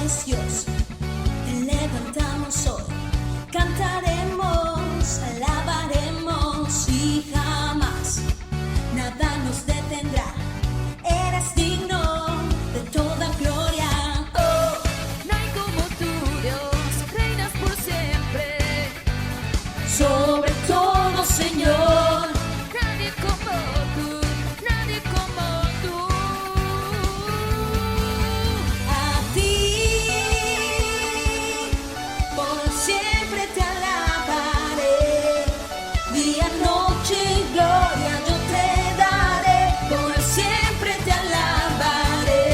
es Dios. Te levantamos hoy, cantaremos, alabaremos y jamás nada nos detendrá. Eres digno de toda gloria. Oh, No hay como tú, Dios, reinas por siempre. sobre todo, Señor. Nadie como tú, nadie como tú. A ti, por siempre te alabaré. Día, noche, gloria yo te daré. Por siempre te alabaré.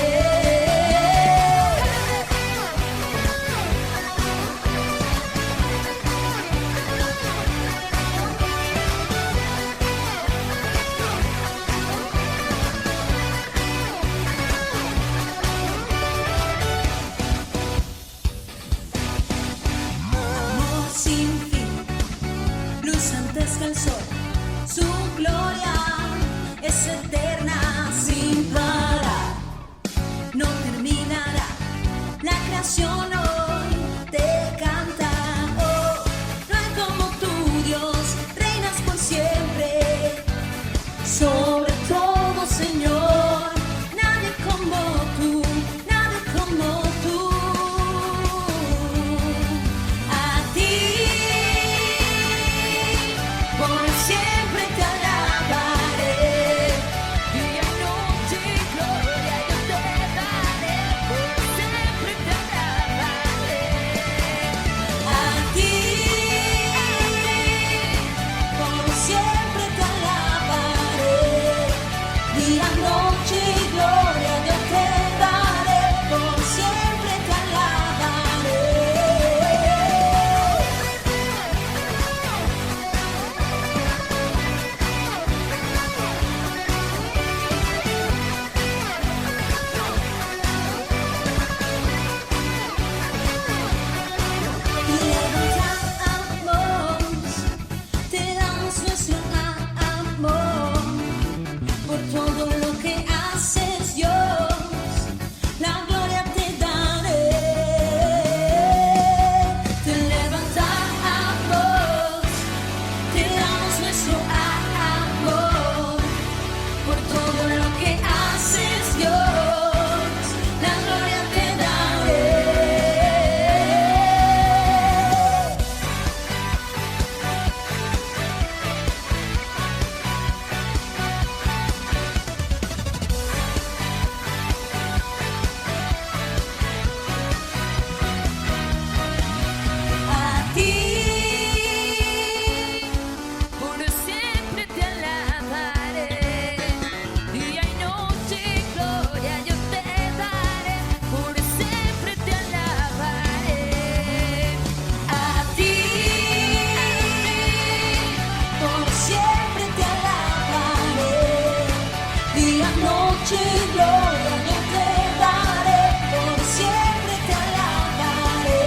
Amor sin fin, luz antes que el sol. Su gloria es eterna sin parar. No terminará. La creación hoy te canta. Oh, no hay como tú, Dios, reinas por siempre. Sobre todo, Señor, nadie como tú, nadie como tú. A ti, por siempre te alabaré. Día y noche, gloria yo te daré. Por siempre te alabaré. A ti, por siempre te alabaré. Día, noche y gloria yo te daré. Por siempre te alabaré. Levantamos, te damos nuestro amor por todo lo que haces, Dios. La gloria te daré. Te levantamos, te damos nuestro amor por todo lo que haces, Dios. La gloria te daré. A ti, Por siempre te alabaré. Día y noche, gloria yo te daré. Por siempre te alabaré. a ti, por siempre te alabaré. Día, noche, gloria yo te daré. Por siempre te alabaré.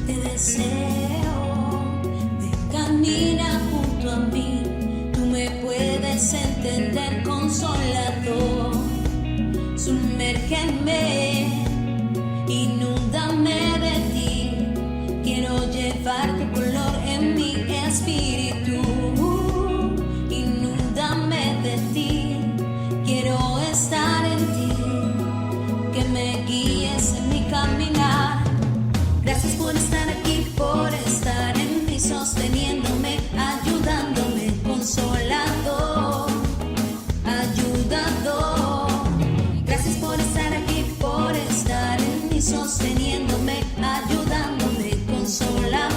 Te deseo, ven, camina junto a mí. Tú me puedes entender, consolador. Sumérgeme, inúndame de ti. Quiero llevar tu color en mi espíritu. Inúndame de ti. Quiero estar en ti. Que me guíes en mi caminar. Gracias por estar aquí, por estar en mí, sosteniéndome, ayudándome, consolador, ayudador. Gracias por estar aquí, por estar en mí, sosteniéndome, ayudándome, consolador.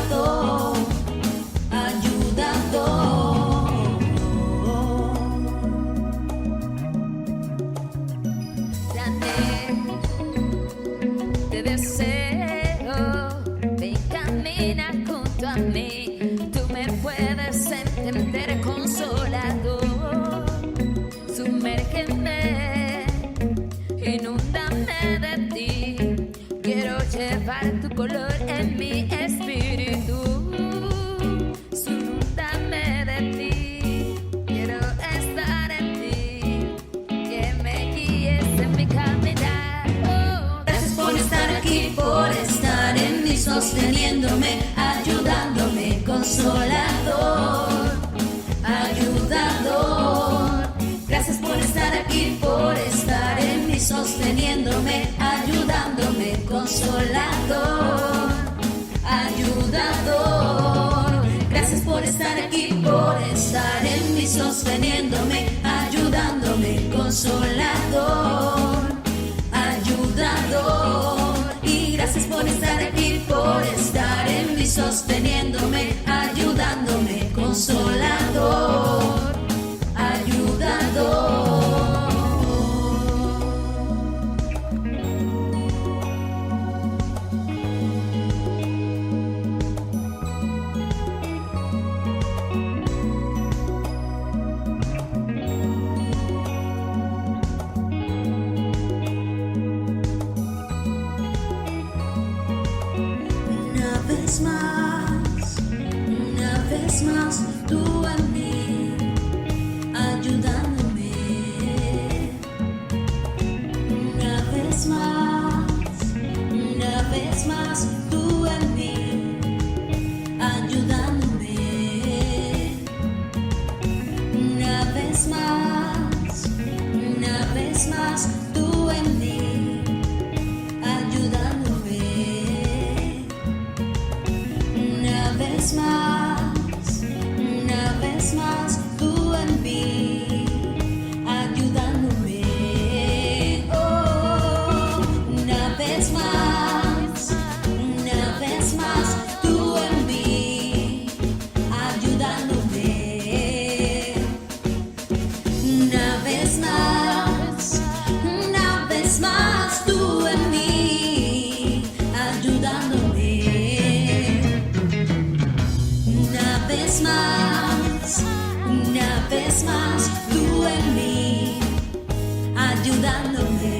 calor en mi espíritu. Dame de ti, quiero estar en ti, que me guíes en mi caminar. Oh, Gracias por estar aquí, por estar en mí, sosteniéndome, ayudándome, consolador, ayudador. Gracias por estar aquí, por estar en mí, sosteniéndome, ayudándome, consolador, ayudador. Gracias por estar aquí, por estar en mí, sosteniéndome, ayudándome, consolador, ayudador. Y gracias por estar aquí, por estar en mí, sosteniéndome, ayudándome, consolador, ayudador. Una vez más, tú en mí, ayudándome. Una vez más, tú en mí, ayudándome. Una vez más, tú en mí, ayudándome. Una vez más, tú en mí, ayudándome. Oh, una vez más, tú en mí, ayudándome. Una vez más, tú en mí, ayudándome. Una vez más, tú en mí, ayudándome.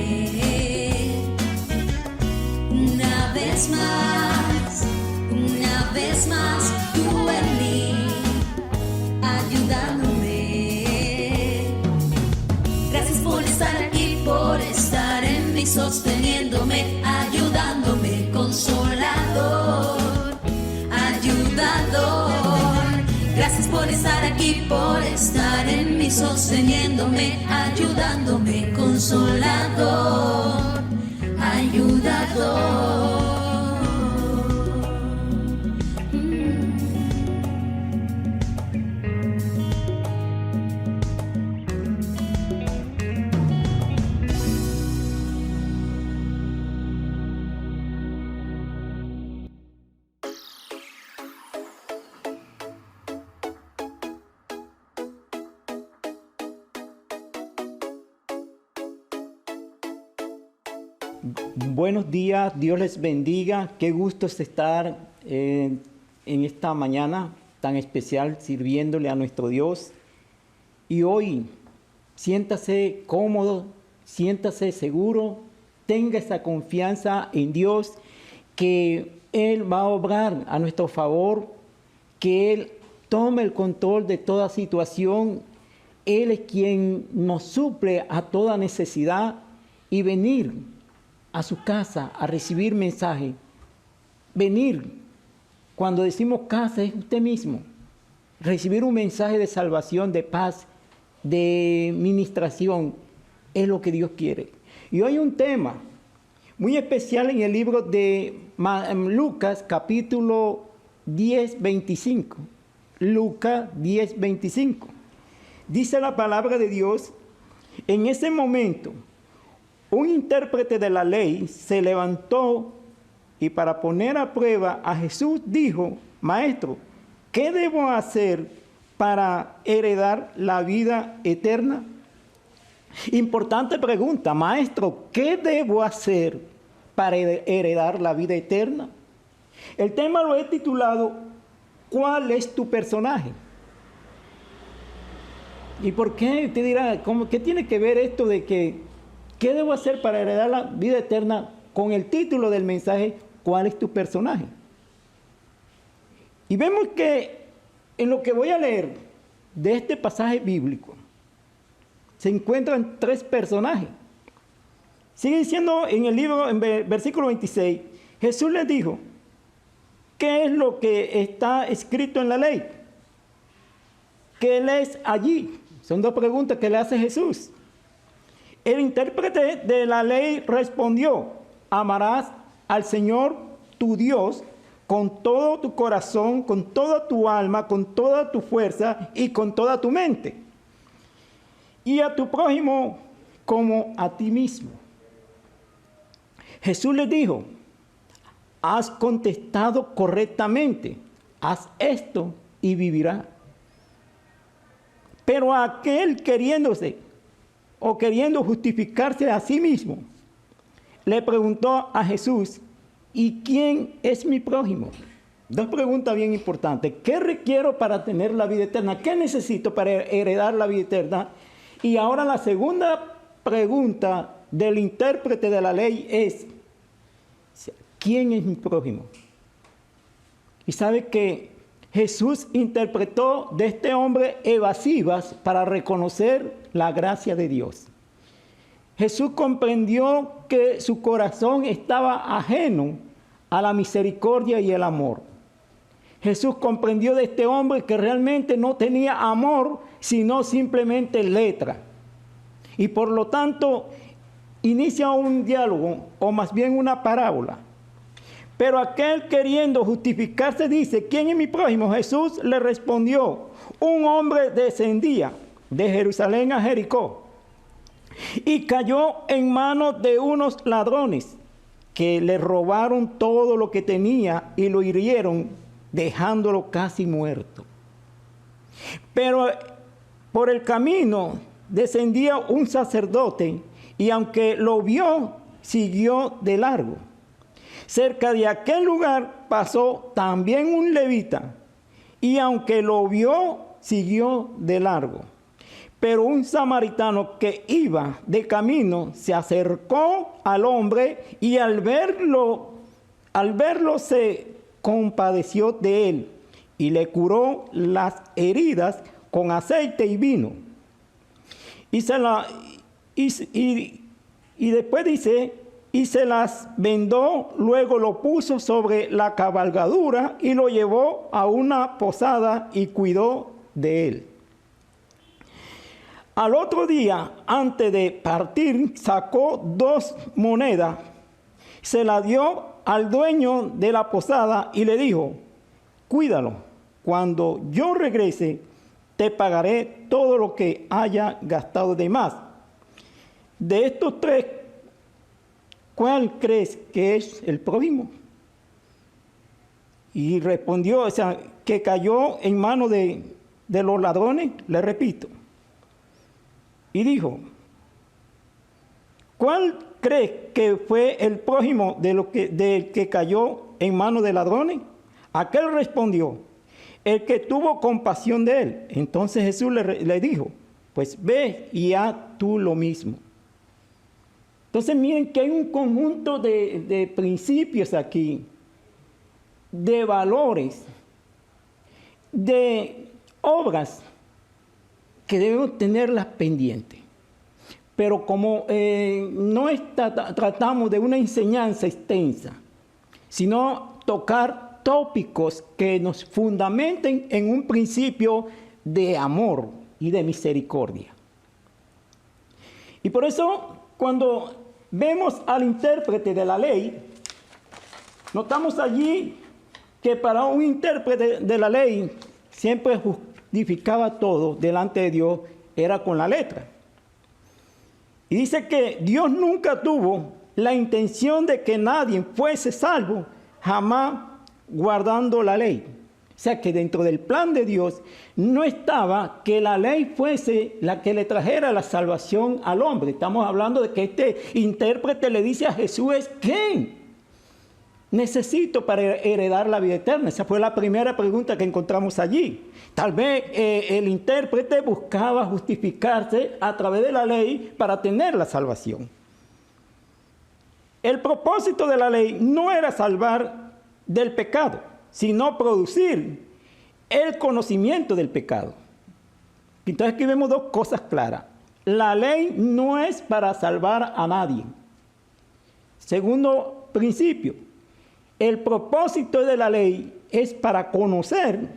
Una vez más, tú en mí, ayudándome. Gracias por estar aquí, por estar en mí, sosteniéndome, ayudándome, consolador, ayudador. Gracias por estar aquí, por estar en mí, sosteniéndome, ayudándome, consolador, ayudador. Buenos días, Dios les bendiga. Qué gusto es estar en esta mañana tan especial sirviéndole a nuestro Dios. Y hoy, siéntase cómodo, siéntase seguro, tenga esa confianza en Dios que Él va a obrar a nuestro favor, que Él tome el control de toda situación. Él es quien nos suple a toda necesidad y venir a su casa a recibir mensaje. Venir, cuando decimos casa, es usted mismo. Recibir un mensaje de salvación, de paz, de ministración, es lo que Dios quiere. Y hoy hay un tema muy especial en el libro de Lucas, capítulo 10, 25. Lucas 10, 25. Dice la palabra de Dios: en ese momento, un intérprete de la ley se levantó y para poner a prueba a Jesús dijo: Maestro, ¿qué debo hacer para heredar la vida eterna? Importante pregunta, Maestro, ¿qué debo hacer para heredar la vida eterna? El tema lo he titulado ¿Cuál es tu personaje? ¿Y por qué? Usted dirá, ¿qué tiene que ver esto de que ¿qué debo hacer para heredar la vida eterna? Con el título del mensaje, cuál es tu personaje. Y vemos que en lo que voy a leer de este pasaje bíblico se encuentran tres personajes. Sigue diciendo en el libro, en versículo 26, Jesús les dijo, ¿qué es lo que está escrito en la ley? ¿Qué lees allí? Son dos preguntas que le hace Jesús. El intérprete de la ley respondió, amarás al Señor tu Dios con todo tu corazón, con toda tu alma, con toda tu fuerza y con toda tu mente. Y a tu prójimo como a ti mismo. Jesús les dijo, has contestado correctamente, haz esto y vivirás. Pero aquel queriéndose o queriendo justificarse a sí mismo, le preguntó a Jesús, ¿y quién es mi prójimo? Dos preguntas bien importantes. ¿Qué requiero para tener la vida eterna? ¿Qué necesito para heredar la vida eterna? Y ahora la segunda pregunta del intérprete de la ley es, ¿quién es mi prójimo? Y sabe que Jesús interpretó de este hombre evasivas para reconocer la gracia de Dios. Jesús comprendió que su corazón estaba ajeno a la misericordia y el amor. Jesús comprendió de este hombre que realmente no tenía amor, sino simplemente letra. Y por lo tanto, inicia un diálogo, o más bien una parábola. Pero aquel queriendo justificarse dice, ¿quién es mi prójimo? Jesús le respondió, un hombre descendía de Jerusalén a Jericó y cayó en manos de unos ladrones que le robaron todo lo que tenía y lo hirieron, dejándolo casi muerto. Pero por el camino descendía un sacerdote y aunque lo vio, siguió de largo. Cerca de aquel lugar pasó también un levita, y aunque lo vio, siguió de largo. Pero un samaritano que iba de camino se acercó al hombre y al verlo se compadeció de él y le curó las heridas con aceite y vino. Y después dice, y se las vendó, luego lo puso sobre la cabalgadura y lo llevó a una posada y cuidó de él. Al otro día, antes de partir, sacó 2 monedas, se las dio al dueño de la posada y le dijo, cuídalo, cuando yo regrese, te pagaré todo lo que haya gastado de más. De estos 3, ¿cuál crees que es el prójimo? Y respondió, o sea, que cayó en manos de los ladrones, le repito. Y dijo, ¿cuál crees que fue el prójimo del que cayó en manos de ladrones? Aquel respondió, el que tuvo compasión de él. Entonces Jesús le dijo, pues ve y haz tú lo mismo. Entonces miren que hay un conjunto de principios aquí, de valores, de obras que debemos tenerlas pendientes. Pero como no tratamos de una enseñanza extensa, sino tocar tópicos que nos fundamenten en un principio de amor y de misericordia. Y por eso, cuando vemos al intérprete de la ley, notamos allí que para un intérprete de la ley siempre justificaba todo delante de Dios, era con la letra. Y dice que Dios nunca tuvo la intención de que nadie fuese salvo, jamás guardando la ley. O sea que dentro del plan de Dios no estaba que la ley fuese la que le trajera la salvación al hombre. Estamos hablando de que este intérprete le dice a Jesús, ¿quién necesito para heredar la vida eterna? Esa fue la primera pregunta que encontramos allí. Tal vez el intérprete buscaba justificarse a través de la ley para tener la salvación. El propósito de la ley no era salvar del pecado, sino producir el conocimiento del pecado. Entonces aquí vemos dos cosas claras. La ley no es para salvar a nadie. Segundo principio, el propósito de la ley es para conocer,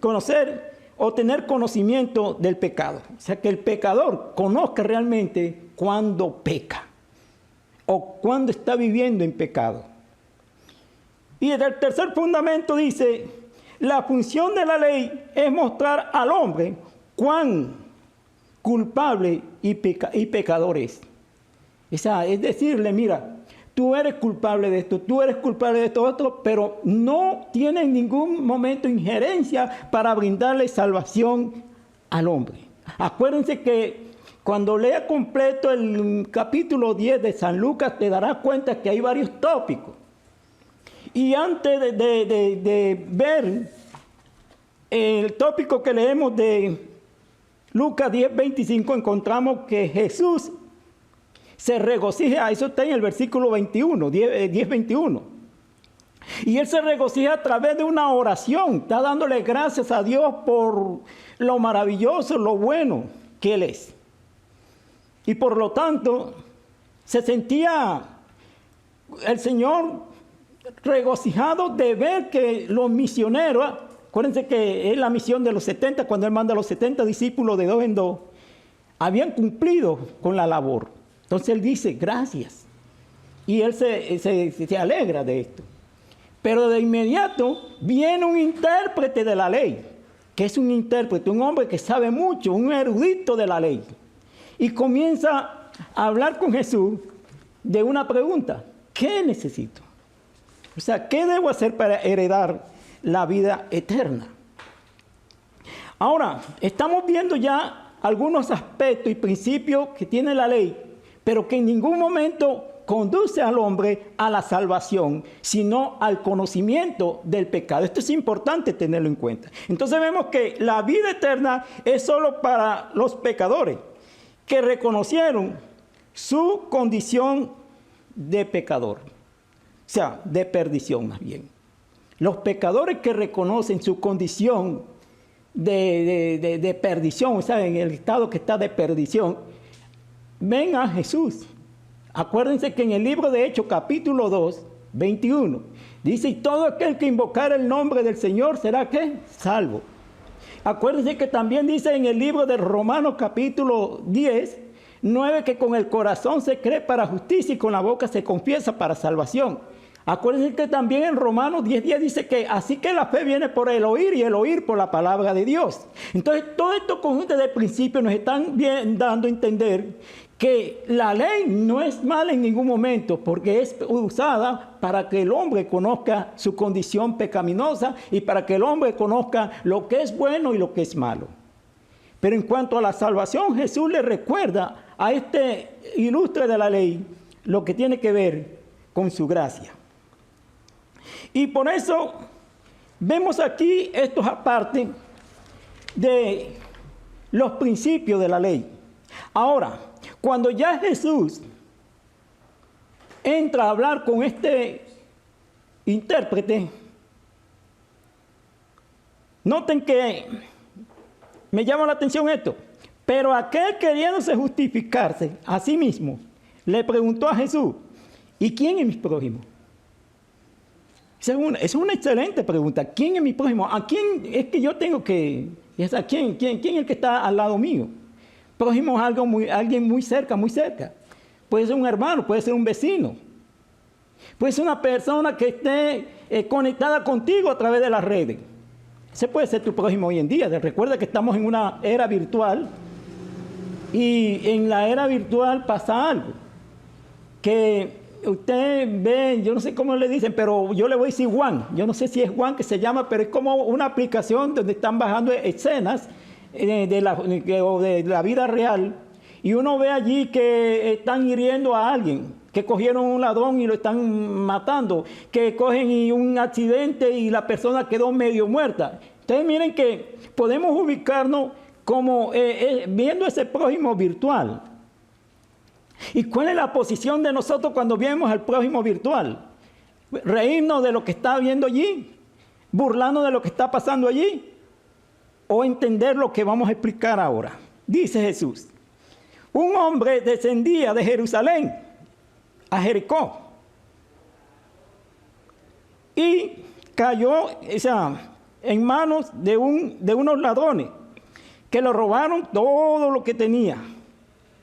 conocer o tener conocimiento del pecado. O sea, que el pecador conozca realmente cuando peca o cuando está viviendo en pecado. Y el tercer fundamento dice, la función de la ley es mostrar al hombre cuán culpable y pecador es. O sea, es decirle, mira, tú eres culpable de esto, tú eres culpable de esto, otro, pero no tiene en ningún momento injerencia para brindarle salvación al hombre. Acuérdense que cuando lea completo el capítulo 10 de San Lucas, te darás cuenta que hay varios tópicos. Y antes de ver el tópico que leemos de Lucas 10:25, encontramos que Jesús se regocija, eso está en el versículo 21, 10:21. Y Él se regocija a través de una oración, está dándole gracias a Dios por lo maravilloso, lo bueno que Él es. Y por lo tanto, se sentía el Señor regocijado de ver que los misioneros, acuérdense que es la misión de los 70, cuando Él manda a los 70 discípulos de 2 en 2, habían cumplido con la labor. Entonces Él dice, gracias. Y Él se alegra de esto. Pero de inmediato viene un intérprete de la ley, que es un intérprete, un hombre que sabe mucho, un erudito de la ley. Y comienza a hablar con Jesús de una pregunta, ¿qué necesito? O sea, ¿qué debo hacer para heredar la vida eterna? Ahora, estamos viendo ya algunos aspectos y principios que tiene la ley, pero que en ningún momento conduce al hombre a la salvación, sino al conocimiento del pecado. Esto es importante tenerlo en cuenta. Entonces vemos que la vida eterna es solo para los pecadores que reconocieron su condición de pecador. O sea, de perdición más bien. Los pecadores que reconocen su condición de perdición, o sea, en el estado que está de perdición, ven a Jesús. Acuérdense que en el libro de Hechos, capítulo 2, 21, dice, y todo aquel que invocara el nombre del Señor será, ¿qué? Salvo. Acuérdense que también dice en el libro de Romanos, capítulo 10, 9, que con el corazón se cree para justicia y con la boca se confiesa para salvación. Acuérdense que también en Romanos 10:10 dice que así que la fe viene por el oír y el oír por la palabra de Dios. Entonces, todos estos conjuntos de principios nos están dando a entender que la ley no es mala en ningún momento, porque es usada para que el hombre conozca su condición pecaminosa y para que el hombre conozca lo que es bueno y lo que es malo. Pero en cuanto a la salvación, Jesús le recuerda a este ilustre de la ley lo que tiene que ver con su gracia. Y por eso vemos aquí estos aparte de los principios de la ley. Ahora, cuando ya Jesús entra a hablar con este intérprete, noten que me llama la atención esto. Pero aquel queriéndose justificarse a sí mismo, le preguntó a Jesús, ¿y quién es mi prójimo? Esa es una excelente pregunta. ¿Quién es mi prójimo? ¿A quién es que yo tengo que... ¿Quién es el que está al lado mío? Prójimo es alguien muy cerca, muy cerca. Puede ser un hermano, puede ser un vecino. Puede ser una persona que esté conectada contigo a través de las redes. Ese puede ser tu prójimo hoy en día. Recuerda que estamos en una era virtual y en la era virtual pasa algo. Que usted ve, yo no sé cómo le dicen, pero yo le voy a decir Juan. Yo no sé si es Juan que se llama, pero es como una aplicación donde están bajando escenas de la vida real. Y uno ve allí que están hiriendo a alguien, que cogieron un ladrón y lo están matando, que cogen un accidente y la persona quedó medio muerta. Entonces miren que podemos ubicarnos como viendo ese prójimo virtual. ¿Y cuál es la posición de nosotros cuando vemos al prójimo virtual? ¿Reírnos de lo que está viendo allí? ¿Burlarnos de lo que está pasando allí? ¿O entender lo que vamos a explicar ahora? Dice Jesús, un hombre descendía de Jerusalén a Jericó y cayó, en manos de unos ladrones que le robaron todo lo que tenía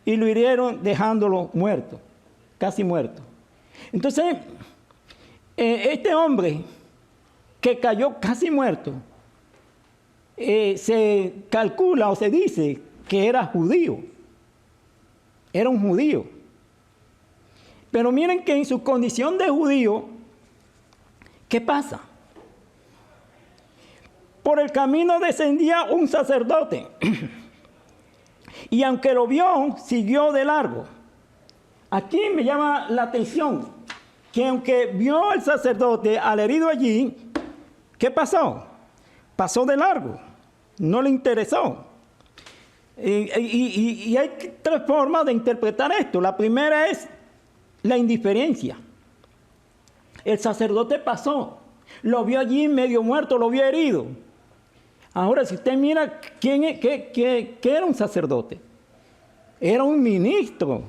y lo hirieron dejándolo muerto, casi muerto. Entonces, este hombre que cayó casi muerto, se calcula o se dice que era judío, era un judío. Pero miren que en su condición de judío, ¿qué pasa? Por el camino descendía un sacerdote y aunque lo vio, siguió de largo. Aquí me llama la atención que aunque vio al sacerdote al herido allí, ¿qué pasó? Pasó de largo, no le interesó. Y hay tres formas de interpretar esto. La primera es la indiferencia. El sacerdote pasó, lo vio allí medio muerto, lo vio herido. Ahora, si usted mira ¿qué era un sacerdote? Era un ministro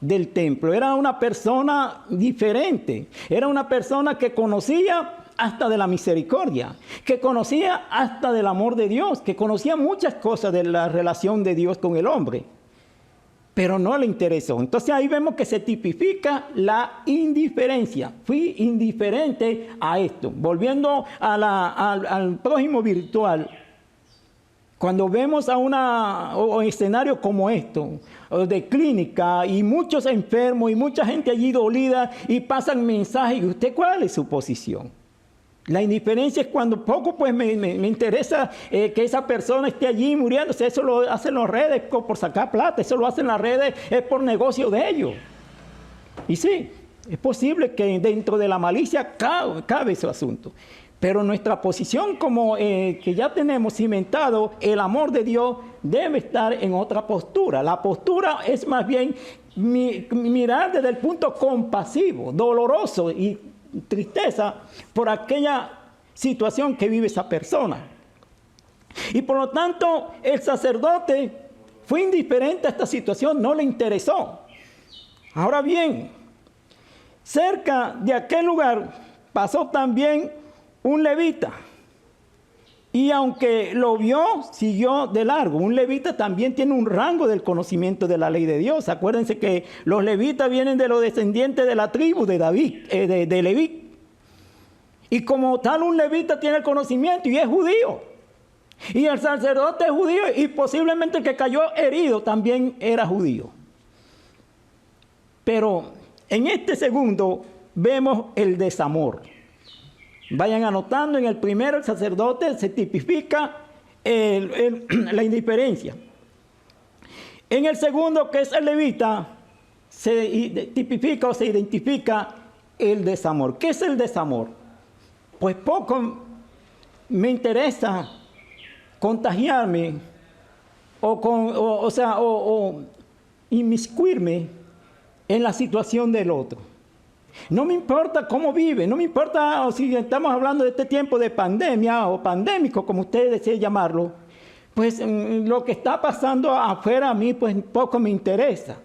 del templo, era una persona diferente, era una persona que conocía hasta de la misericordia, que conocía hasta del amor de Dios, que conocía muchas cosas de la relación de Dios con el hombre, pero no le interesó. Entonces ahí vemos que se tipifica la indiferencia. Fui indiferente a esto. Volviendo al prójimo virtual, cuando vemos a un escenario como esto, de clínica y muchos enfermos y mucha gente allí dolida y pasan mensajes, ¿y usted cuál es su posición? La indiferencia es cuando poco pues me interesa que esa persona esté allí muriéndose. Eso lo hacen las redes por sacar plata, eso lo hacen las redes por negocio de ellos. Y sí, es posible que dentro de la malicia cabe ese asunto. Pero nuestra posición como que ya tenemos cimentado el amor de Dios debe estar en otra postura. La postura es más bien mirar desde el punto compasivo, doloroso y tristeza por aquella situación que vive esa persona. Y por lo tanto, el sacerdote fue indiferente a esta situación, no le interesó. Ahora bien, cerca de aquel lugar pasó también un levita. Y aunque lo vio, siguió de largo. Un levita también tiene un rango del conocimiento de la ley de Dios. Acuérdense que los levitas vienen de los descendientes de la tribu de David, de Leví. Y como tal, un levita tiene el conocimiento y es judío. Y el sacerdote es judío y posiblemente el que cayó herido también era judío. Pero en este segundo vemos el desamor. Vayan anotando, en el primero el sacerdote se tipifica la indiferencia. En el segundo, que es el levita, se tipifica o se identifica el desamor. ¿Qué es el desamor? Pues poco me interesa contagiarme o inmiscuirme en la situación del otro. No me importa cómo vive, no me importa si estamos hablando de este tiempo de pandemia o pandémico, como ustedes deseen llamarlo, pues lo que está pasando afuera a mí pues poco me interesa.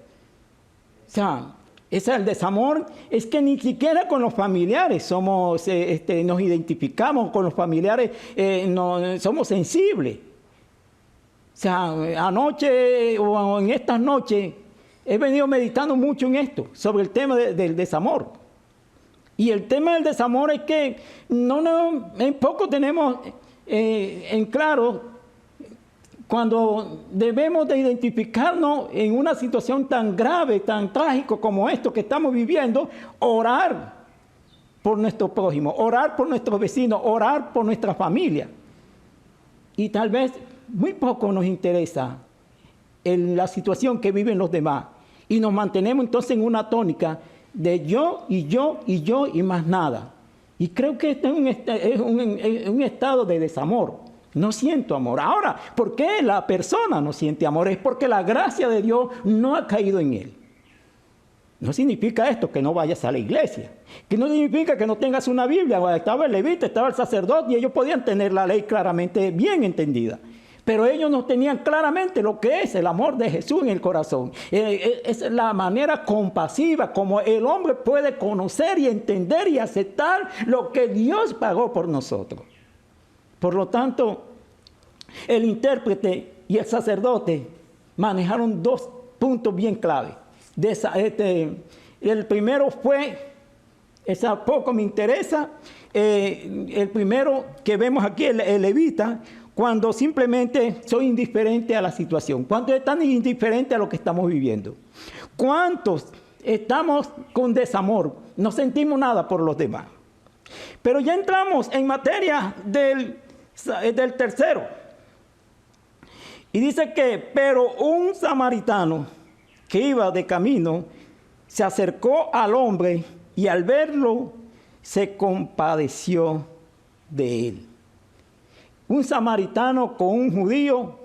O sea, ese es el desamor, es que ni siquiera con los familiares nos identificamos, con los familiares no, somos sensibles. O sea, anoche o en estas noches he venido meditando mucho en esto, sobre el tema del desamor. Y el tema del desamor es que en poco tenemos en claro cuando debemos de identificarnos en una situación tan grave, tan trágica como esto que estamos viviendo, orar por nuestro prójimo, orar por nuestros vecinos, orar por nuestra familia. Y tal vez muy poco nos interesa en la situación que viven los demás. Y nos mantenemos entonces en una tónica de yo y yo y yo y más nada. Y creo que este es un estado de desamor. No siento amor. Ahora, ¿por qué la persona no siente amor? Es porque la gracia de Dios no ha caído en él. No significa esto que no vayas a la iglesia, que no significa que no tengas una Biblia. Estaba el levita, estaba el sacerdote y ellos podían tener la ley claramente bien entendida. Pero ellos no tenían claramente lo que es el amor de Jesús en el corazón. Es la manera compasiva como el hombre puede conocer y entender y aceptar lo que Dios pagó por nosotros. Por lo tanto, el intérprete y el sacerdote manejaron dos puntos bien clave. El primero fue, esa poco me interesa, el primero que vemos aquí, el levita, cuando simplemente soy indiferente a la situación. ¿Cuántos están indiferentes a lo que estamos viviendo? ¿Cuántos estamos con desamor? No sentimos nada por los demás. Pero ya entramos en materia del tercero. Y dice que, pero un samaritano que iba de camino se acercó al hombre y al verlo se compadeció de él. Un samaritano con un judío,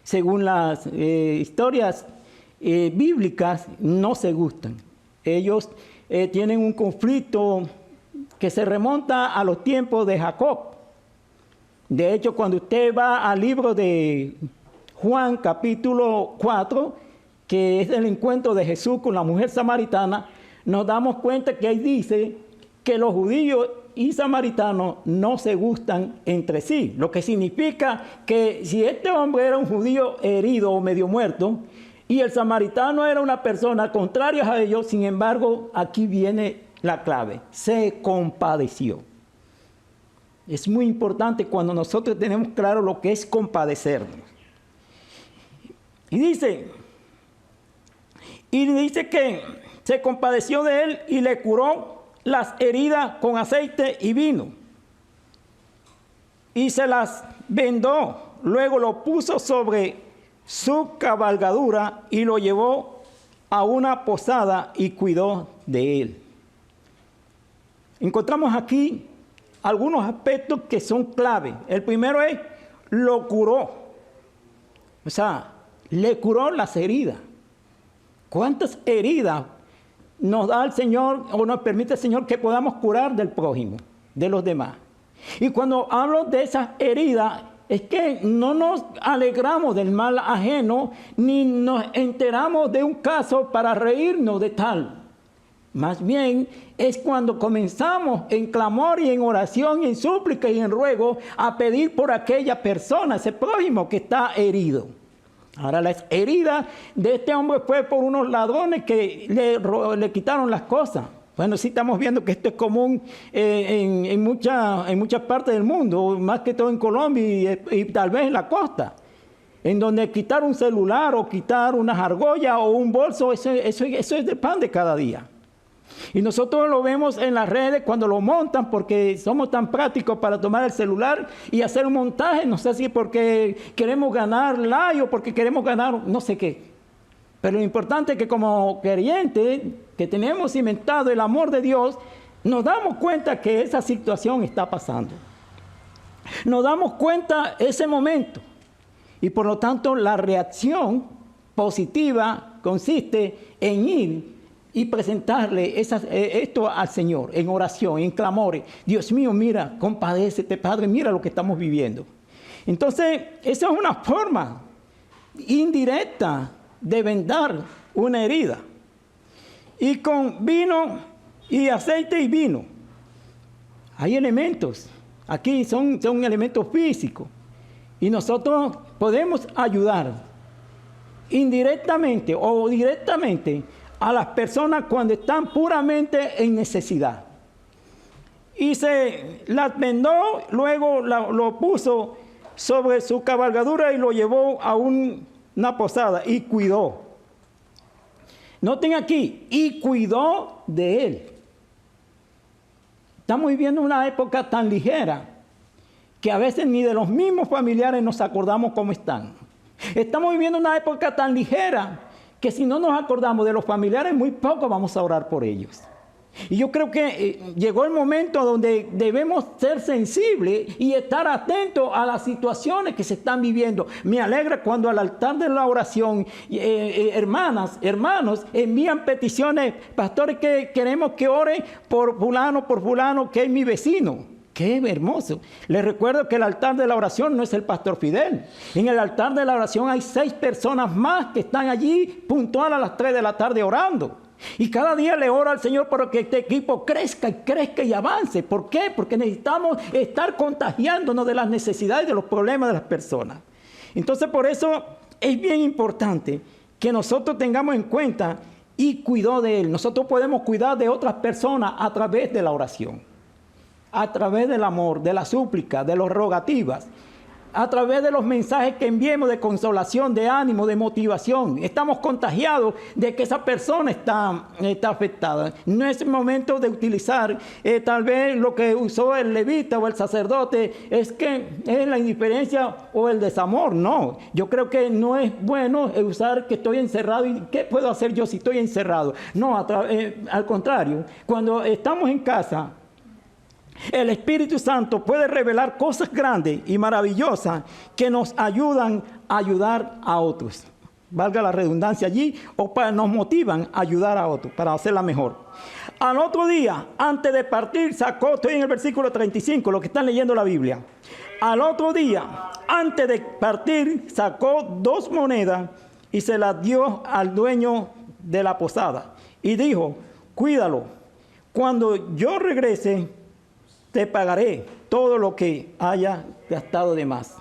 según las historias bíblicas, no se gustan. Ellos tienen un conflicto que se remonta a los tiempos de Jacob. De hecho, cuando usted va al libro de Juan, capítulo 4, que es el encuentro de Jesús con la mujer samaritana, nos damos cuenta que ahí dice que los judíos y samaritanos no se gustan entre sí, lo que significa que si este hombre era un judío herido o medio muerto y el samaritano era una persona contraria a ellos, sin embargo, aquí viene la clave, se compadeció. Es muy importante cuando nosotros tenemos claro lo que es compadecernos. Y dice que se compadeció de él y le curó las heridas con aceite y vino. Y se las vendó. Luego lo puso sobre su cabalgadura y lo llevó a una posada y cuidó de él. Encontramos aquí algunos aspectos que son clave. El primero es, lo curó. O sea, le curó las heridas. ¿Cuántas heridas nos da el Señor o nos permite el Señor que podamos curar del prójimo, de los demás? Y cuando hablo de esas heridas, es que no nos alegramos del mal ajeno, ni nos enteramos de un caso para reírnos de tal. Más bien es cuando comenzamos en clamor y en oración, y en súplica y en ruego a pedir por aquella persona, ese prójimo que está herido. Ahora, la herida de este hombre fue por unos ladrones que le quitaron las cosas. Bueno, sí estamos viendo que esto es común en muchas partes del mundo, más que todo en Colombia y tal vez en la costa, en donde quitar un celular o quitar unas argollas o un bolso, eso es de pan de cada día. Y nosotros lo vemos en las redes cuando lo montan, porque somos tan prácticos para tomar el celular y hacer un montaje, no sé si porque queremos ganar like o porque queremos ganar no sé qué. Pero lo importante es que como creyentes que tenemos cimentado el amor de Dios, nos damos cuenta que esa situación está pasando. Nos damos cuenta ese momento. Y por lo tanto la reacción positiva consiste en ir y presentarle esto al Señor en oración, en clamores. Dios mío, mira, compadécete, Padre, mira lo que estamos viviendo. Entonces, esa es una forma indirecta de vendar una herida. Y con vino y aceite y vino. Hay elementos. Aquí son elementos físicos. Y nosotros podemos ayudar indirectamente o directamente a las personas cuando están puramente en necesidad. Y se las vendó, luego lo puso sobre su cabalgadura y lo llevó a una posada y cuidó. Noten aquí, y cuidó de él. Estamos viviendo una época tan ligera que a veces ni de los mismos familiares nos acordamos cómo están. Estamos viviendo una época tan ligera que si no nos acordamos de los familiares, muy poco vamos a orar por ellos. Y yo creo que llegó el momento donde debemos ser sensibles y estar atentos a las situaciones que se están viviendo. Me alegra cuando al altar de la oración, hermanas, hermanos, envían peticiones, pastores, que queremos que oren por fulano, que es mi vecino. ¡Qué hermoso! Les recuerdo que el altar de la oración no es el pastor Fidel. En el altar de la oración hay 6 personas más que están allí puntual a las 3 de la tarde orando. Y cada día le oro al Señor para que este equipo crezca y avance. ¿Por qué? Porque necesitamos estar contagiándonos de las necesidades y de los problemas de las personas. Entonces, por eso es bien importante que nosotros tengamos en cuenta y cuidado de Él. Nosotros podemos cuidar de otras personas a través de la oración, a través del amor, de la súplica, de las rogativas, a través de los mensajes que enviemos de consolación, de ánimo, de motivación. Estamos contagiados de que esa persona está afectada. No es el momento de utilizar tal vez lo que usó el levita o el sacerdote, es que es la indiferencia o el desamor. No, yo creo que no es bueno usar que estoy encerrado y qué puedo hacer yo si estoy encerrado. No, al contrario, cuando estamos en casa, el Espíritu Santo puede revelar cosas grandes y maravillosas que nos ayudan a ayudar a otros. Valga la redundancia allí, nos motivan a ayudar a otros para hacerla mejor. Al otro día, antes de partir, estoy en el versículo 35, los que están leyendo la Biblia. Al otro día, antes de partir, sacó 2 monedas y se las dio al dueño de la posada. Y dijo, cuídalo, cuando yo regrese, te pagaré todo lo que haya gastado de más.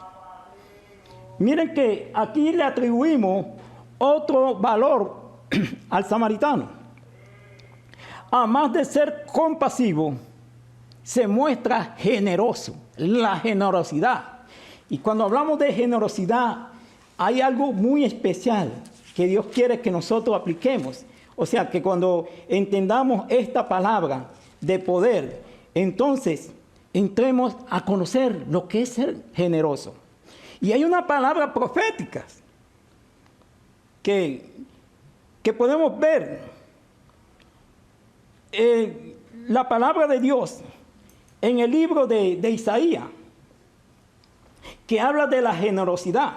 Miren que aquí le atribuimos otro valor al samaritano. Además de ser compasivo, se muestra generoso, la generosidad. Y cuando hablamos de generosidad, hay algo muy especial que Dios quiere que nosotros apliquemos. O sea, que cuando entendamos esta palabra de poder, entonces entremos a conocer lo que es ser generoso. Y hay una palabra profética que podemos ver. La palabra de Dios en el libro de Isaías, que habla de la generosidad.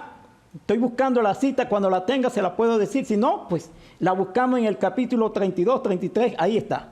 Estoy buscando la cita, cuando la tenga se la puedo decir. Si no, pues la buscamos en el capítulo 32, 33, ahí está.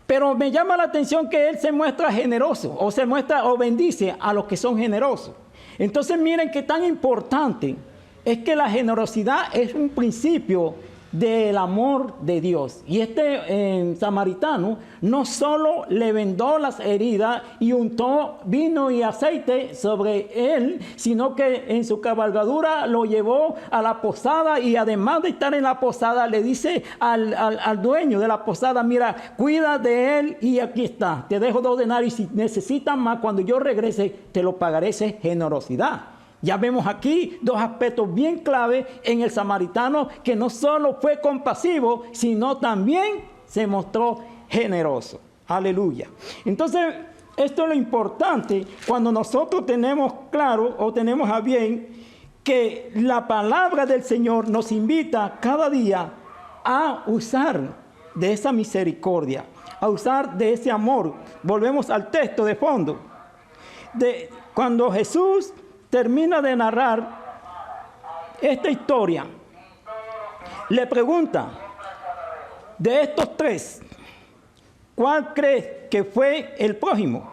Pero me llama la atención que Él se muestra generoso, o se muestra o bendice a los que son generosos. Entonces miren qué tan importante es que la generosidad es un principio del amor de Dios. Y este samaritano no solo le vendó las heridas y untó vino y aceite sobre él, sino que en su cabalgadura lo llevó a la posada, y además de estar en la posada le dice al dueño de la posada, mira, cuida de él y aquí está, te dejo 2 denarios y si necesitas más, cuando yo regrese te lo pagaré. Esa generosidad. Ya vemos aquí 2 aspectos bien clave en el samaritano, que no solo fue compasivo, sino también se mostró generoso. Aleluya. Entonces, esto es lo importante cuando nosotros tenemos claro o tenemos a bien que la palabra del Señor nos invita cada día a usar de esa misericordia, a usar de ese amor. Volvemos al texto de fondo. Cuando Jesús termina de narrar esta historia, le pregunta, de estos 3, ¿cuál crees que fue el prójimo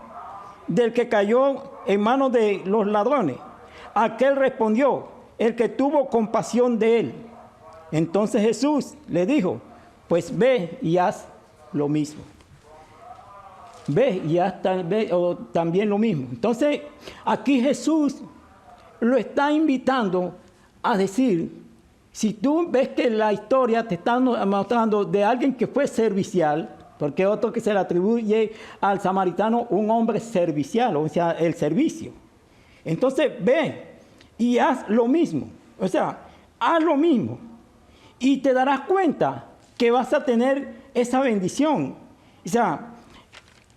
del que cayó en manos de los ladrones? Aquel respondió, el que tuvo compasión de él. Entonces Jesús le dijo, pues ve y haz lo mismo. Ve y haz también lo mismo. Entonces aquí Jesús lo está invitando a decir, si tú ves que la historia te está mostrando de alguien que fue servicial, porque otro que se le atribuye al samaritano un hombre servicial, o sea, el servicio. Entonces ve y haz lo mismo, o sea, haz lo mismo y te darás cuenta que vas a tener esa bendición. O sea,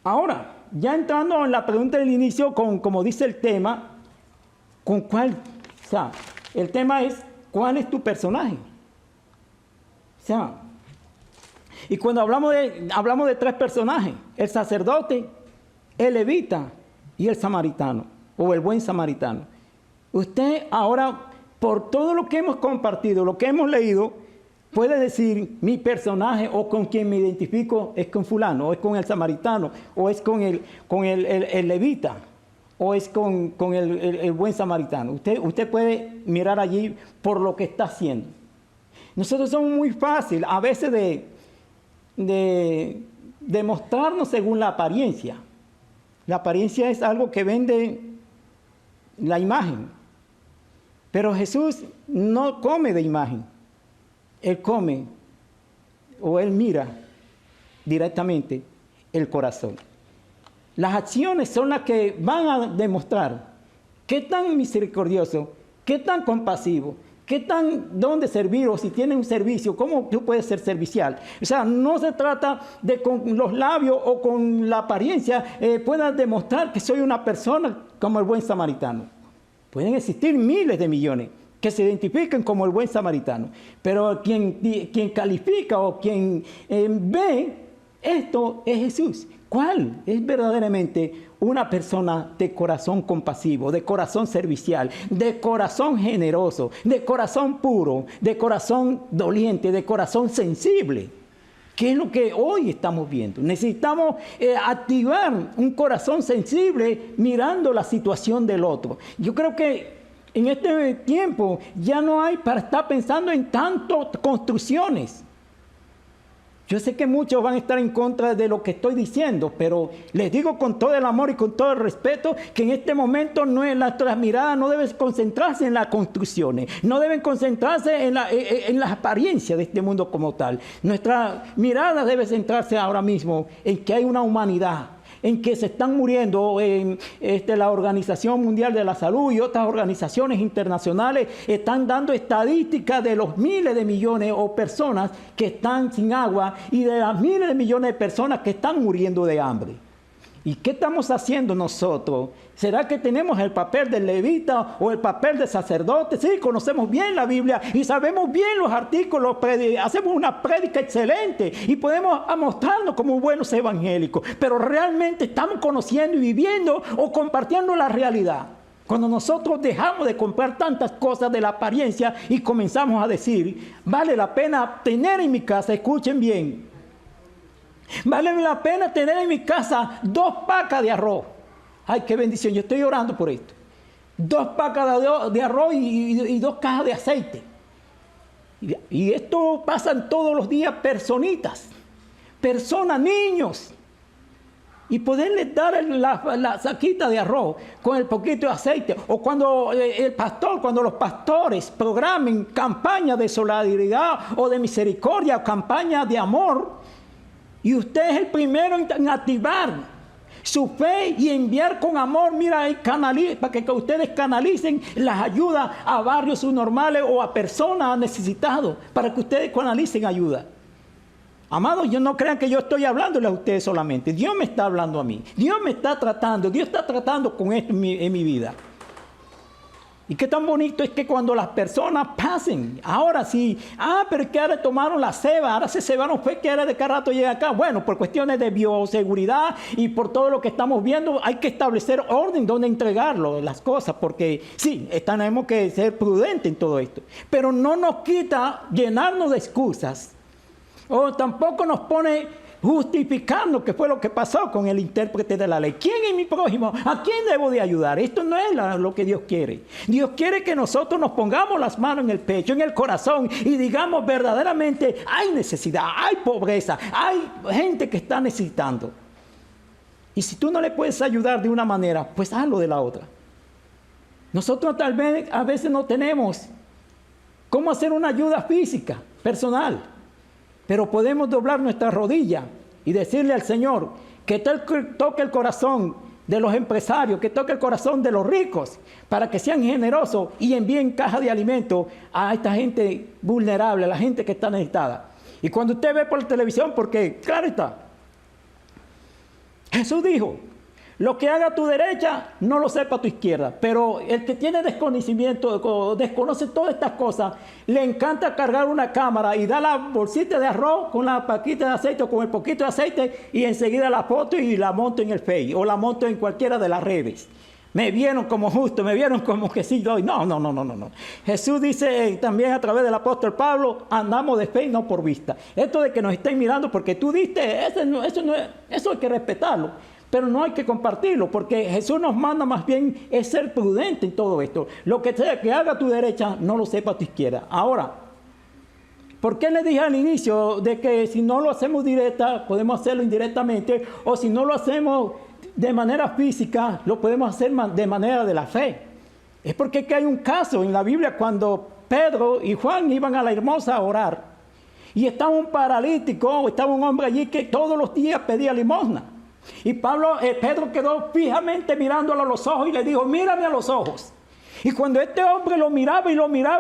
ahora, ya entrando en la pregunta del inicio, como dice el tema, ¿con cuál? O sea, el tema es, ¿cuál es tu personaje? O sea, Y cuando hablamos de tres personajes, el sacerdote, el levita y el samaritano, o el buen samaritano. Usted ahora, por todo lo que hemos compartido, lo que hemos leído, puede decir mi personaje o con quien me identifico es con fulano, o es con el samaritano, o es con el levita, o es con el buen samaritano. Usted puede mirar allí por lo que está haciendo. Nosotros somos muy fácil a veces de mostrarnos según la apariencia. La apariencia es algo que vende la imagen. Pero Jesús no come de imagen. Él come o Él mira directamente el corazón. Las acciones son las que van a demostrar qué tan misericordioso, qué tan compasivo, qué tan dónde servir o si tiene un servicio, cómo tú puedes ser servicial. O sea, no se trata de con los labios o con la apariencia puedas demostrar que soy una persona como el buen samaritano. Pueden existir miles de millones que se identifiquen como el buen samaritano. Pero quien califica o quien ve esto es Jesús. ¿Cuál es verdaderamente una persona de corazón compasivo, de corazón servicial, de corazón generoso, de corazón puro, de corazón doliente, de corazón sensible? ¿Qué es lo que hoy estamos viendo? Necesitamos activar un corazón sensible mirando la situación del otro. Yo creo que en este tiempo ya no hay para estar pensando en tantas construcciones. Yo sé que muchos van a estar en contra de lo que estoy diciendo, pero les digo con todo el amor y con todo el respeto que en este momento nuestras miradas no deben concentrarse en las construcciones, no deben concentrarse en las apariencias de este mundo como tal. Nuestra mirada debe centrarse ahora mismo en que hay una humanidad, en que se están muriendo la Organización Mundial de la Salud y otras organizaciones internacionales están dando estadísticas de los miles de millones o personas que están sin agua y de las miles de millones de personas que están muriendo de hambre. ¿Y qué estamos haciendo nosotros? ¿Será que tenemos el papel del levita o el papel del sacerdote? Sí, conocemos bien la Biblia y sabemos bien los artículos, hacemos una prédica excelente y podemos mostrarnos como buenos evangélicos, pero realmente estamos conociendo y viviendo o compartiendo la realidad. Cuando nosotros dejamos de comprar tantas cosas de la apariencia y comenzamos a decir, vale la pena tener en mi casa, escuchen bien, vale la pena tener en mi casa 2 pacas de arroz. Ay, qué bendición, yo estoy orando por esto. 2 pacas de arroz y 2 cajas de aceite. Y esto pasan todos los días personitas, personas, niños. Y poderles dar la saquita de arroz con el poquito de aceite. O cuando cuando los pastores programen campañas de solidaridad o de misericordia o campañas de amor, y usted es el primero en activar su fe y enviar con amor, mira, para que ustedes canalicen las ayudas a barrios subnormales o a personas necesitadas, para que ustedes canalicen ayuda. Amados, no crean que yo estoy hablándole a ustedes solamente. Dios me está hablando a mí. Dios me está tratando. Dios está tratando con esto en mi vida. Y qué tan bonito es que cuando las personas pasen, ahora sí, pero es que ahora tomaron la ceba, ahora se cebaron, fue que ahora de cada rato llega acá. Bueno, por cuestiones de bioseguridad y por todo lo que estamos viendo, hay que establecer orden donde entregarlo, las cosas, porque sí, tenemos que ser prudentes en todo esto. Pero no nos quita llenarnos de excusas, o tampoco nos pone justificando que fue lo que pasó con el intérprete de la ley. ¿Quién es mi prójimo? ¿A quién debo de ayudar? Esto no es lo que Dios quiere. Dios quiere que nosotros nos pongamos las manos en el pecho, en el corazón y digamos verdaderamente hay necesidad, hay pobreza, hay gente que está necesitando. Y si tú no le puedes ayudar de una manera, pues hazlo de la otra. Nosotros tal vez a veces no tenemos cómo hacer una ayuda física, personal. Pero podemos doblar nuestra rodilla y decirle al Señor que toque el corazón de los empresarios, que toque el corazón de los ricos, para que sean generosos y envíen cajas de alimentos a esta gente vulnerable, a la gente que está necesitada. Y cuando usted ve por la televisión, porque claro está, Jesús dijo, Lo que haga a tu derecha, no lo sepa a tu izquierda. Pero el que tiene desconocimiento, o desconoce todas estas cosas, le encanta cargar una cámara y da la bolsita de arroz con la paquita de aceite o con el poquito de aceite y enseguida la foto y la monto en el Face o la monto en cualquiera de las redes. Me vieron como justo, me vieron como que sí doy. No. Jesús dice también a través del apóstol Pablo, andamos de fe y no por vista. Esto de que nos estén mirando porque tú diste, eso hay que respetarlo. Pero no hay que compartirlo, porque Jesús nos manda más bien es ser prudente en todo esto. Lo que sea que haga a tu derecha, no lo sepa a tu izquierda. Ahora, ¿por qué le dije al inicio de que si no lo hacemos directa, podemos hacerlo indirectamente? O si no lo hacemos de manera física, lo podemos hacer de manera de la fe. Es porque aquí hay un caso en la Biblia cuando Pedro y Juan iban a la Hermosa a orar. Y estaba un paralítico, estaba un hombre allí que todos los días pedía limosna. Y Pedro quedó fijamente mirándolo a los ojos y le dijo, mírame a los ojos. Y cuando este hombre lo miraba,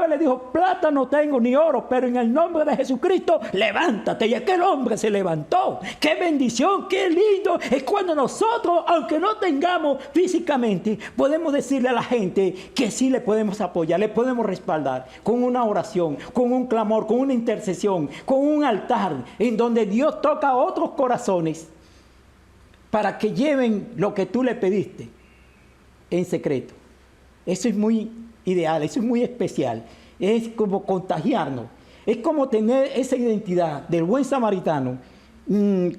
le dijo, plata no tengo ni oro, pero en el nombre de Jesucristo, levántate. Y aquel hombre se levantó. ¡Qué bendición! ¡Qué lindo! Es cuando nosotros, aunque no tengamos físicamente, podemos decirle a la gente que sí le podemos apoyar, le podemos respaldar con una oración, con un clamor, con una intercesión, con un altar en donde Dios toca a otros corazones para que lleven lo que tú le pediste en secreto. Eso es muy ideal, eso es muy especial. Es como contagiarnos. Es como tener esa identidad del buen samaritano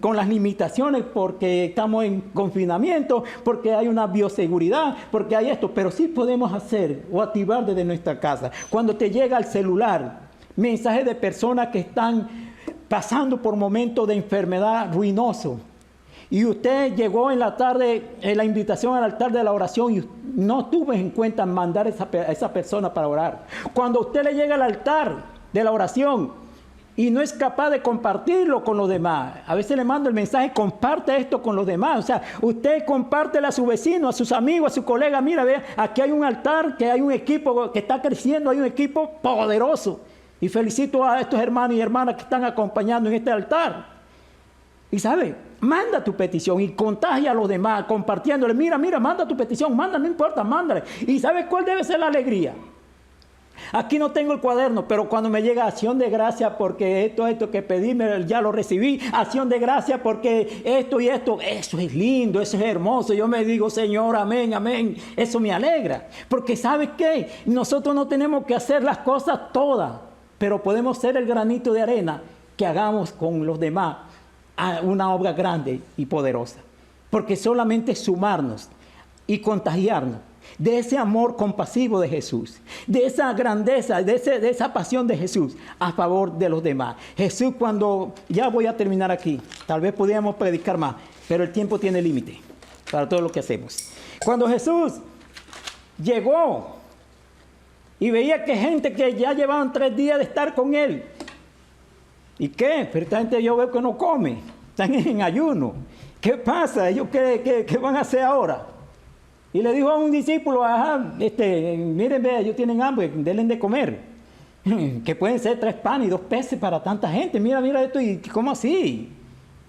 con las limitaciones porque estamos en confinamiento, porque hay una bioseguridad, porque hay esto. Pero sí podemos hacer o activar desde nuestra casa. Cuando te llega al celular mensajes de personas que están pasando por momentos de enfermedad ruinoso, y usted llegó en la tarde, en la invitación al altar de la oración y no tuvo en cuenta mandar a esa persona para orar. Cuando usted le llega al altar de la oración y no es capaz de compartirlo con los demás, a veces le mando el mensaje, comparte esto con los demás. O sea, usted compártelo a su vecino, a sus amigos, a su colega. Mira, vea, aquí hay un altar, que hay un equipo que está creciendo, hay un equipo poderoso. Y felicito a estos hermanos y hermanas que están acompañando en este altar. Y sabe, manda tu petición y contagia a los demás compartiéndole. Mira, manda tu petición, manda, no importa, mándale. ¿Y sabes cuál debe ser la alegría? Aquí no tengo el cuaderno, pero cuando me llega acción de gracia porque esto que pedí, ya lo recibí. Acción de gracia porque esto y esto, eso es lindo, eso es hermoso. Yo me digo, Señor, amén, amén. Eso me alegra. Porque ¿sabes qué? Nosotros no tenemos que hacer las cosas todas, pero podemos ser el granito de arena que hagamos con los demás a una obra grande y poderosa. Porque solamente sumarnos y contagiarnos de ese amor compasivo de Jesús, de esa grandeza, de esa pasión de Jesús a favor de los demás. Jesús, cuando, ya voy a terminar aquí, tal vez podríamos predicar más, pero el tiempo tiene límite para todo lo que hacemos. Cuando Jesús llegó y veía que gente que ya llevaban 3 días de estar con él, ¿y qué? Pero esta gente yo veo que no come, están en ayuno. ¿Qué pasa? ¿Ellos qué van a hacer ahora? Y le dijo a un discípulo, miren, vea, ellos tienen hambre, denle de comer. Que pueden ser 3 panes y 2 peces para tanta gente. Mira esto, ¿y cómo así?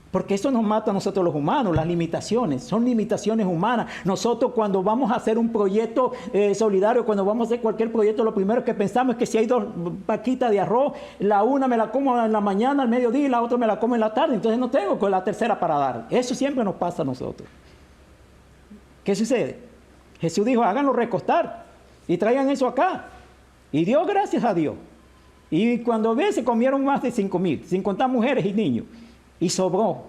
Porque eso nos mata a nosotros los humanos, las limitaciones, son limitaciones humanas. Nosotros cuando vamos a hacer un proyecto solidario, cuando vamos a hacer cualquier proyecto, lo primero que pensamos es que si hay 2 paquitas de arroz, la una me la como en la mañana, al mediodía, y la otra me la como en la tarde, entonces no tengo con la tercera para dar. Eso siempre nos pasa a nosotros. ¿Qué sucede? Jesús dijo, háganlo recostar y traigan eso acá. Y dio gracias a Dios. Y cuando ve, se comieron más de 5,000, sin contar mujeres y niños. Y sobró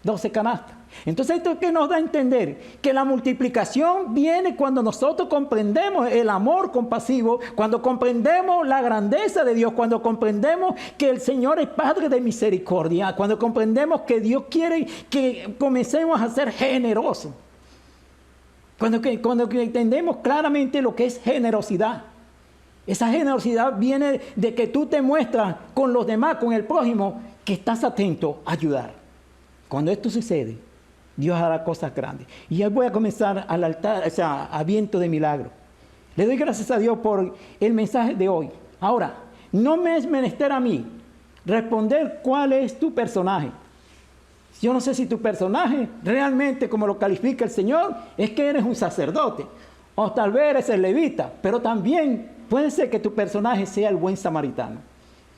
12 canastas. Entonces, esto que nos da a entender que la multiplicación viene cuando nosotros comprendemos el amor compasivo, cuando comprendemos la grandeza de Dios, cuando comprendemos que el Señor es Padre de misericordia, cuando comprendemos que Dios quiere que comencemos a ser generosos. Cuando entendemos claramente lo que es generosidad. Esa generosidad viene de que tú te muestras con los demás, con el prójimo, que estás atento a ayudar. Cuando esto sucede, Dios hará cosas grandes. Y ya voy a comenzar al altar, a viento de milagro. Le doy gracias a Dios por el mensaje de hoy. Ahora, no me es menester a mí responder cuál es tu personaje. Yo no sé si tu personaje realmente, como lo califica el Señor, es que eres un sacerdote. O tal vez eres el levita. Pero también puede ser que tu personaje sea el buen samaritano.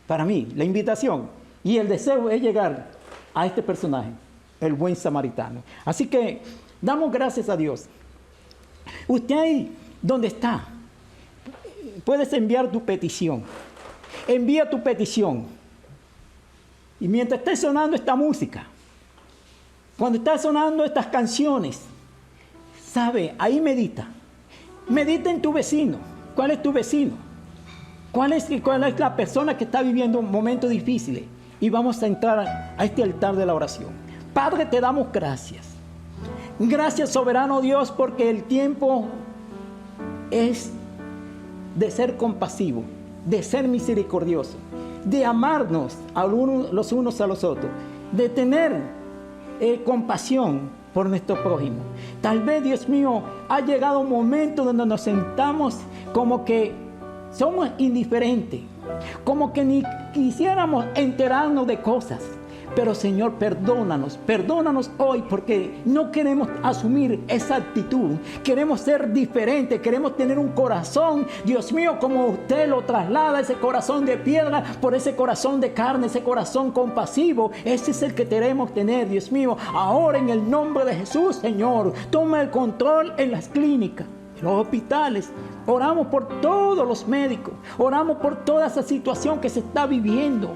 Para mí, la invitación y el deseo es llegar a este personaje, el buen samaritano. Así que damos gracias a Dios. Usted ahí donde está, puedes enviar tu petición. Envía tu petición. Y mientras esté sonando esta música, cuando está sonando estas canciones, sabe, ahí medita. Medita en tu vecino. ¿Cuál es tu vecino? ¿Cuál es la persona que está viviendo momentos difíciles? Y vamos a entrar a este altar de la oración. Padre, te damos gracias. Gracias, soberano Dios, porque el tiempo es de ser compasivo, de ser misericordioso, de amarnos los unos a los otros, de tener compasión por nuestro prójimo. Tal vez, Dios mío, ha llegado un momento donde nos sentamos como que somos indiferentes, como que ni quisiéramos enterarnos de cosas. Pero Señor, perdónanos hoy, porque no queremos asumir esa actitud. Queremos ser diferentes, queremos tener un corazón, Dios mío, como usted lo traslada, ese corazón de piedra por ese corazón de carne, ese corazón compasivo. Ese es el que queremos tener, Dios mío. Ahora, en el nombre de Jesús, Señor, toma el control en las clínicas, en los hospitales. Oramos por todos los médicos, oramos por toda esa situación que se está viviendo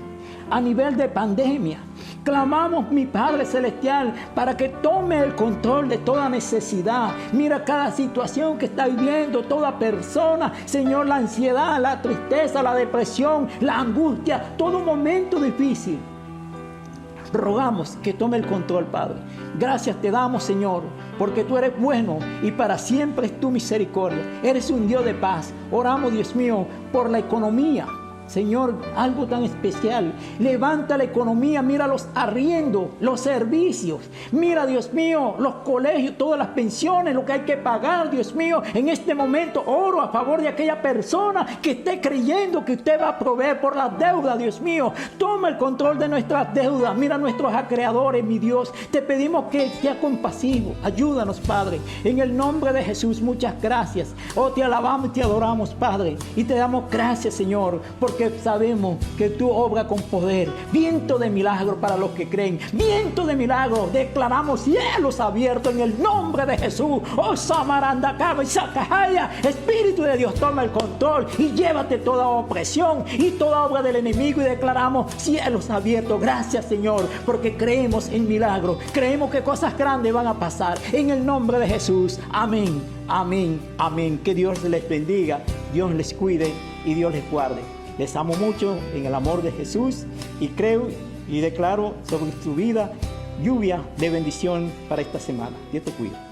a nivel de pandemia. Clamamos, mi Padre Celestial, para que tome el control de toda necesidad. Mira cada situación que está viviendo toda persona. Señor, la ansiedad, la tristeza, la depresión, la angustia, todo momento difícil. Rogamos que tome el control, Padre. Gracias te damos, Señor, porque tú eres bueno y para siempre es tu misericordia. Eres un Dios de paz. Oramos, Dios mío, por la economía. Señor, algo tan especial. Levanta la economía, mira los arriendos, los servicios. Mira, Dios mío, los colegios, todas las pensiones, lo que hay que pagar, Dios mío. En este momento oro a favor de aquella persona que esté creyendo que usted va a proveer por las deudas, Dios mío. Toma el control de nuestras deudas. Mira a nuestros acreedores, mi Dios. Te pedimos que sea compasivo. Ayúdanos, Padre. En el nombre de Jesús, muchas gracias. Oh, te alabamos y te adoramos, Padre. Y te damos gracias, Señor, porque sabemos que tú obras con poder. Viento de milagro para los que creen. Viento de milagro. Declaramos cielos abiertos en el nombre de Jesús. Oh, Samarandacaba y Sacajaya. Espíritu de Dios, toma el control y llévate toda opresión y toda obra del enemigo, y declaramos cielos abiertos. Gracias, Señor, porque creemos en milagro. Creemos que cosas grandes van a pasar. En el nombre de Jesús. Amén. Amén. Amén. Que Dios les bendiga, Dios les cuide y Dios les guarde. Les amo mucho en el amor de Jesús y creo y declaro sobre su vida lluvia de bendición para esta semana. Dios te cuida.